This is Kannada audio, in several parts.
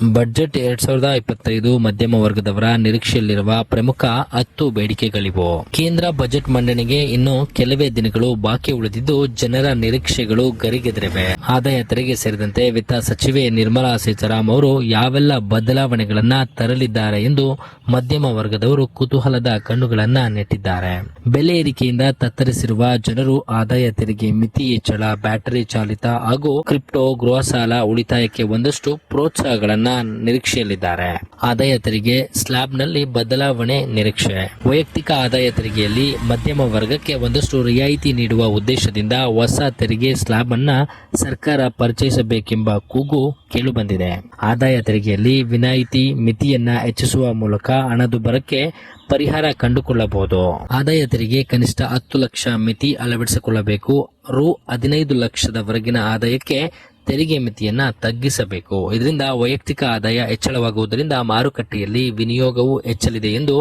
ಬಜೆಟ್ 2025 ಮಧ್ಯಮ ವರ್ಗದವರ ನಿರೀಕ್ಷೆಯಲ್ಲಿರುವ ಪ್ರಮುಖ 10 ಬೇಡಿಕೆಗಳಿವು. ಕೇಂದ್ರ ಬಜೆಟ್ ಮಂಡನೆಗೆ ಇನ್ನು ಕೆಲವೇ ದಿನಗಳು ಬಾಕಿ ಉಳಿದಿದ್ದು ಜನರ ನಿರೀಕ್ಷೆಗಳು ಗರಿಗೆದರಿವೆ. ಆದಾಯ ತೆರಿಗೆ ಸೇರಿದಂತೆ ವಿತ್ತ ಸಚಿವೆ ನಿರ್ಮಲಾ ಸೀತಾರಾಮನ್ ಅವರು ಯಾವೆಲ್ಲ ಬದಲಾವಣೆಗಳನ್ನ ತರಲಿದ್ದಾರೆ ಎಂದು ಮಧ್ಯಮ ವರ್ಗದವರು ಕುತೂಹಲದ ಕಣ್ಣುಗಳನ್ನ ನೆಟ್ಟಿದ್ದಾರೆ. ಬೆಲೆ ಏರಿಕೆಯಿಂದ ತತ್ತರಿಸಿರುವ ಜನರು ಆದಾಯ ತೆರಿಗೆ ಮಿತಿ ಹೆಚ್ಚಳ, ಬ್ಯಾಟರಿ ಚಾಲಿತ ಹಾಗೂ ಕ್ರಿಪ್ಟೋ, ಗೃಹ ಸಾಲ, ಉಳಿತಾಯಕ್ಕೆ ಒಂದಷ್ಟು ಪ್ರೋತ್ಸಾಹಗಳನ್ನ ನಿರೀಕ್ಷೆಯಲ್ಲಿದ್ದಾರೆ. ಆದಾಯ ತೆರಿಗೆ ಸ್ಲಾಬ್ನಲ್ಲಿ ಬದಲಾವಣೆ ನಿರೀಕ್ಷೆ. ವೈಯಕ್ತಿಕ ಆದಾಯ ತೆರಿಗೆಯಲ್ಲಿ ಮಧ್ಯಮ ವರ್ಗಕ್ಕೆ ಒಂದಷ್ಟು ರಿಯಾಯಿತಿ ನೀಡುವ ಉದ್ದೇಶದಿಂದ ಹೊಸ ತೆರಿಗೆ ಸ್ಲಾಬ್ ಅನ್ನ ಸರ್ಕಾರ ಪರಿಚಯಿಸಬೇಕೆಂಬ ಕೂಗು ಕೇಳಿಬಂದಿದೆ. ಆದಾಯ ತೆರಿಗೆಯಲ್ಲಿ ವಿನಾಯಿತಿ ಮಿತಿಯನ್ನ ಹೆಚ್ಚಿಸುವ ಮೂಲಕ ಹಣದುಬ್ಬರಕ್ಕೆ ಪರಿಹಾರ ಕಂಡುಕೊಳ್ಳಬಹುದು. ಆದಾಯ ತೆರಿಗೆ ಕನಿಷ್ಠ 10 ಲಕ್ಷ ಮಿತಿ ಅಳವಡಿಸಿಕೊಳ್ಳಬೇಕು. ರು 15 ಲಕ್ಷದವರೆಗಿನ ಆದಾಯಕ್ಕೆ ತೆರಿಗೆ ಮಿತಿಯನ್ನ ತಗ್ಗಿಸಬೇಕು. ಇದರಿಂದ ವೈಯಕ್ತಿಕ ಆದಾಯ ಹೆಚ್ಚಳವಾಗುವುದರಿಂದ ಮಾರುಕಟ್ಟೆಯಲ್ಲಿ ವಿನಿಯೋಗವೂ ಹೆಚ್ಚಲಿದೆ ಎಂದು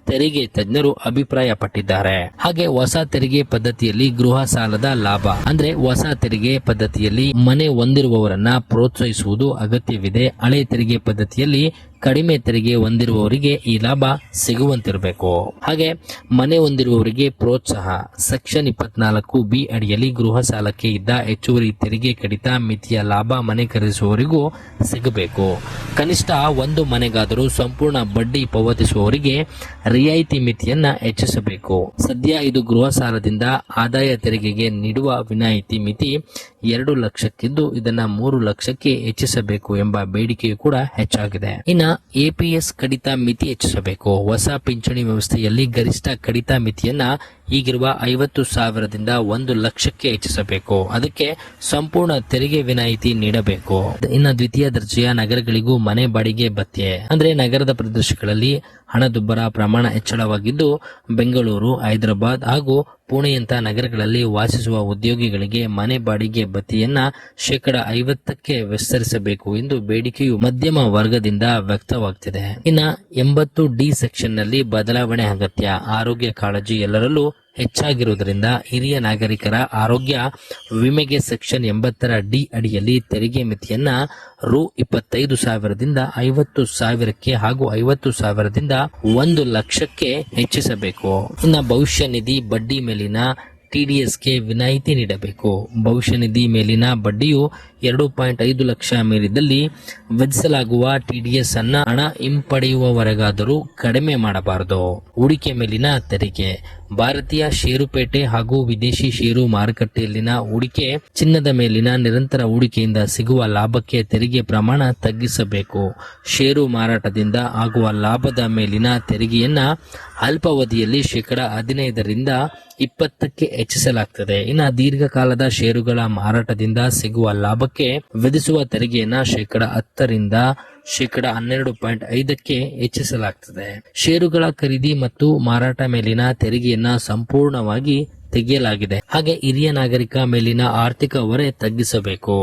ತೆರಿಗೆ ತಜ್ಞರು ಅಭಿಪ್ರಾಯಪಟ್ಟಿದ್ದಾರೆ. ಹಾಗೆ ಹೊಸ ತೆರಿಗೆ ಪದ್ಧತಿಯಲ್ಲಿ ಗೃಹ ಸಾಲದ ಲಾಭ ಅಂದ್ರೆ ಹೊಸ ತೆರಿಗೆ ಪದ್ಧತಿಯಲ್ಲಿ ಮನೆ ಹೊಂದಿರುವವರನ್ನ ಪ್ರೋತ್ಸಾಹಿಸುವುದು ಅಗತ್ಯವಿದೆ. ಹಳೆ ತೆರಿಗೆ ಪದ್ಧತಿಯಲ್ಲಿ ಕಡಿಮೆ ತೆರಿಗೆ ಹೊಂದಿರುವವರಿಗೆ ಈ ಲಾಭ ಸಿಗುವಂತಿರಬೇಕು. ಹಾಗೆ ಮನೆ ಹೊಂದಿರುವವರಿಗೆ ಪ್ರೋತ್ಸಾಹ. ಸೆಕ್ಷನ್ 24B ಅಡಿಯಲ್ಲಿ ಗೃಹ ಸಾಲಕ್ಕೆ ಇದ್ದ ಹೆಚ್ಚುವರಿ ತೆರಿಗೆ ಕಡಿತ ಮಿತಿಯ ಲಾಭ ಮನೆ ಖರೀದಿಸುವವರಿಗೂ ಸಿಗಬೇಕು. ಕನಿಷ್ಠ ಒಂದು ಮನೆಗಾದರೂ ಸಂಪೂರ್ಣ ಬಡ್ಡಿ ಪಾವತಿಸುವವರಿಗೆ ರಿಯಾಯಿತಿ ಮಿತಿಯನ್ನ ಹೆಚ್ಚಿಸಬೇಕು. ಸದ್ಯ ಇದು ಗೃಹ ಸಾಲದಿಂದ ಆದಾಯ ತೆರಿಗೆಗೆ ನೀಡುವ ವಿನಾಯಿತಿ ಮಿತಿ 2 ಲಕ್ಷಕ್ಕಿದ್ದು ಇದನ್ನ 3 ಲಕ್ಷಕ್ಕೆ ಹೆಚ್ಚಿಸಬೇಕು ಎಂಬ ಬೇಡಿಕೆಯೂ ಕೂಡ ಹೆಚ್ಚಾಗಿದೆ. ಇನ್ನು ಎಪಿಎಸ್ ಕಡಿತ ಮಿತಿ ಹೆಚ್ಚಿಸಬೇಕು. ಹೊಸ ಪಿಂಚಣಿ ವ್ಯವಸ್ಥೆಯಲ್ಲಿ ಗರಿಷ್ಠ ಕಡಿತ ಮಿತಿಯನ್ನ ಈಗಿರುವ 50,000ದಿಂದ 1 ಲಕ್ಷಕ್ಕೆ ಹೆಚ್ಚಿಸಬೇಕು. ಅದಕ್ಕೆ ಸಂಪೂರ್ಣ ತೆರಿಗೆ ವಿನಾಯಿತಿ ನೀಡಬೇಕು. ಇನ್ನು ದ್ವಿತೀಯ ದರ್ಜೆಯ ನಗರಗಳಿಗೂ ಮನೆ ಬಾಡಿಗೆ ಭತ್ಯೆ ಅಂದ್ರೆ ನಗರದ ಪ್ರದೇಶಗಳಲ್ಲಿ ಹಣದುಬ್ಬರ ಪ್ರಮಾಣ ಹೆಚ್ಚಳವಾಗಿದ್ದು ಬೆಂಗಳೂರು, ಹೈದರಾಬಾದ್ ಹಾಗೂ ಪುಣೆಯಂತ ನಗರಗಳಲ್ಲಿ ವಾಸಿಸುವ ಉದ್ಯೋಗಿಗಳಿಗೆ ಮನೆ ಬಾಡಿಗೆ ಭತ್ಯೆಯನ್ನ 50%ಕ್ಕೆ ವಿಸ್ತರಿಸಬೇಕು ಎಂದು ಬೇಡಿಕೆಯು ಮಧ್ಯಮ ವರ್ಗದಿಂದ ವ್ಯಕ್ತವಾಗ್ತಿದೆ. ಇನ್ನು 80D ಸೆಕ್ಷನ್ ನಲ್ಲಿ ಬದಲಾವಣೆ ಅಗತ್ಯ. ಆರೋಗ್ಯ ಕಾಳಜಿ ಎಲ್ಲರಲ್ಲೂ ಹೆಚ್ಚಾಗಿರುವುದರಿಂದ ಹಿರಿಯ ನಾಗರಿಕರ ಆರೋಗ್ಯ ವಿಮೆಗೆ ಸೆಕ್ಷನ್ 80D ಅಡಿಯಲ್ಲಿ ತೆರಿಗೆ ಮಿತಿಯನ್ನ ರು 25,000ದಿಂದ 50,000ಕ್ಕೆ ಹಾಗೂ 50,000ದಿಂದ 1 ಲಕ್ಷಕ್ಕೆ ಹೆಚ್ಚಿಸಬೇಕು. ಇನ್ನು ಭವಿಷ್ಯ ನಿಧಿ ಬಡ್ಡಿ ಮೇಲಿನ TDSಗೆ ವಿನಾಯಿತಿ ನೀಡಬೇಕು. ಭವಿಷ್ಯ ನಿಧಿ ಮೇಲಿನ ಬಡ್ಡಿಯು 2.5 ಲಕ್ಷ ಮೀರಿದಲ್ಲಿ ವಿಧಿಸಲಾಗುವ TDS ಅನ್ನ ಹಣ ಹಿಂಪಡೆಯುವವರೆಗಾದರೂ ಕಡಿಮೆ ಮಾಡಬಾರದು. ಹೂಡಿಕೆ ಮೇಲಿನ ತೆರಿಗೆ. ಭಾರತೀಯ ಷೇರುಪೇಟೆ ಹಾಗೂ ವಿದೇಶಿ ಷೇರು ಮಾರುಕಟ್ಟೆಯಲ್ಲಿನ ಹೂಡಿಕೆ, ಚಿನ್ನದ ಮೇಲಿನ ನಿರಂತರ ಹೂಡಿಕೆಯಿಂದ ಸಿಗುವ ಲಾಭಕ್ಕೆ ತೆರಿಗೆ ಪ್ರಮಾಣ ತಗ್ಗಿಸಬೇಕು. ಷೇರು ಮಾರಾಟದಿಂದ ಆಗುವ ಲಾಭದ ಮೇಲಿನ ತೆರಿಗೆಯನ್ನ ಅಲ್ಪಾವಧಿಯಲ್ಲಿ 15% 20ಕ್ಕೆ ಹೆಚ್ಚಿಸಲಾಗುತ್ತದೆ. ಇನ್ನು ದೀರ್ಘಕಾಲದ ಷೇರುಗಳ ಮಾರಾಟದಿಂದ ಸಿಗುವ ಲಾಭಕ್ಕೆ ವಿಧಿಸುವ ತೆರಿಗೆಯನ್ನ 10% 12.5ಕ್ಕೆ ಹೆಚ್ಚಿಸಲಾಗುತ್ತದೆ. ಷೇರುಗಳ ಖರೀದಿ ಮತ್ತು ಮಾರಾಟ ಮೇಲಿನ ತೆರಿಗೆಯನ್ನ ಸಂಪೂರ್ಣವಾಗಿ ತೆಗೆಯಲಾಗಿದೆ. ಹಾಗೆ ಹಿರಿಯ ನಾಗರಿಕ ಮೇಲಿನ ಆರ್ಥಿಕ ಹೊರೆ ತಗ್ಗಿಸಬೇಕು.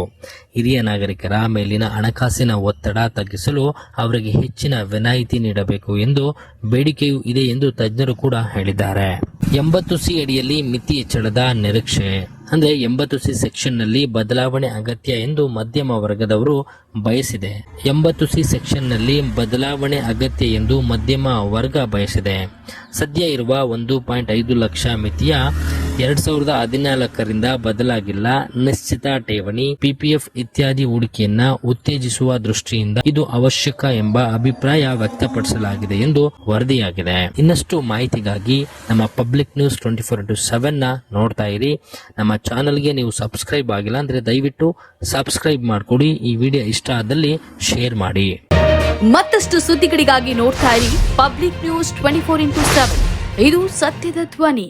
ಹಿರಿಯ ನಾಗರಿಕರ ಮೇಲಿನ ಹಣಕಾಸಿನ ಒತ್ತಡ ತಗ್ಗಿಸಲು ಅವರಿಗೆ ಹೆಚ್ಚಿನ ವಿನಾಯಿತಿ ನೀಡಬೇಕು ಎಂದು ಬೇಡಿಕೆಯೂ ಇದೆ ಎಂದು ತಜ್ಞರು ಕೂಡ ಹೇಳಿದ್ದಾರೆ. 80C ಅಡಿಯಲ್ಲಿ ಮಿತಿ ಹೆಚ್ಚಳದ ನಿರೀಕ್ಷೆ. ಅಂದ್ರೆ 80C ಸೆಕ್ಷನ್ ನಲ್ಲಿ ಬದಲಾವಣೆ ಅಗತ್ಯ ಎಂದು ಮಧ್ಯಮ ವರ್ಗದವರು ಬಯಸಿದೆ. 80C ಸೆಕ್ಷನ್ ನಲ್ಲಿ ಬದಲಾವಣೆ ಅಗತ್ಯ ಎಂದು ಮಧ್ಯಮ ವರ್ಗ ಬಯಸಿದೆ. ಸದ್ಯ ಇರುವ 1.5 ಲಕ್ಷ ಮಿತಿಯ 2014ರಿಂದ ಬದಲಾಗಿಲ್ಲ. ನಿಶ್ಚಿತ ಠೇವಣಿ, PPF ಇತ್ಯಾದಿ ಹೂಡಿಕೆಯನ್ನ ಉತ್ತೇಜಿಸುವ ದೃಷ್ಟಿಯಿಂದ ಇದು ಅವಶ್ಯಕ ಎಂಬ ಅಭಿಪ್ರಾಯ ವ್ಯಕ್ತಪಡಿಸಲಾಗಿದೆ ಎಂದು ವರದಿಯಾಗಿದೆ. ಇನ್ನಷ್ಟು ಮಾಹಿತಿಗಾಗಿ ನಮ್ಮ ಪಬ್ಲಿಕ್ ನ್ಯೂಸ್ 24/7 ನ ನೋಡ್ತಾ ಇರಿ. ನಮ್ಮ ಚಾನಲ್ಗೆ ನೀವು ಸಬ್ಸ್ಕ್ರೈಬ್ ಆಗಿಲ್ಲ ಅಂದ್ರೆ ದಯವಿಟ್ಟು ಸಬ್ಸ್ಕ್ರೈಬ್ ಮಾಡಿಕೊಡಿ. ಈ ವಿಡಿಯೋ ಇಷ್ಟ ಆದಲ್ಲಿ ಶೇರ್ ಮಾಡಿ. ಮತ್ತಷ್ಟು ಸುದ್ದಿಗಳಿಗಾಗಿ ನೋಡ್ತಾ ಇರಿ ಪಬ್ಲಿಕ್ ನ್ಯೂಸ್ 24/7. ಇದು ಸತ್ಯದ ಧ್ವನಿ.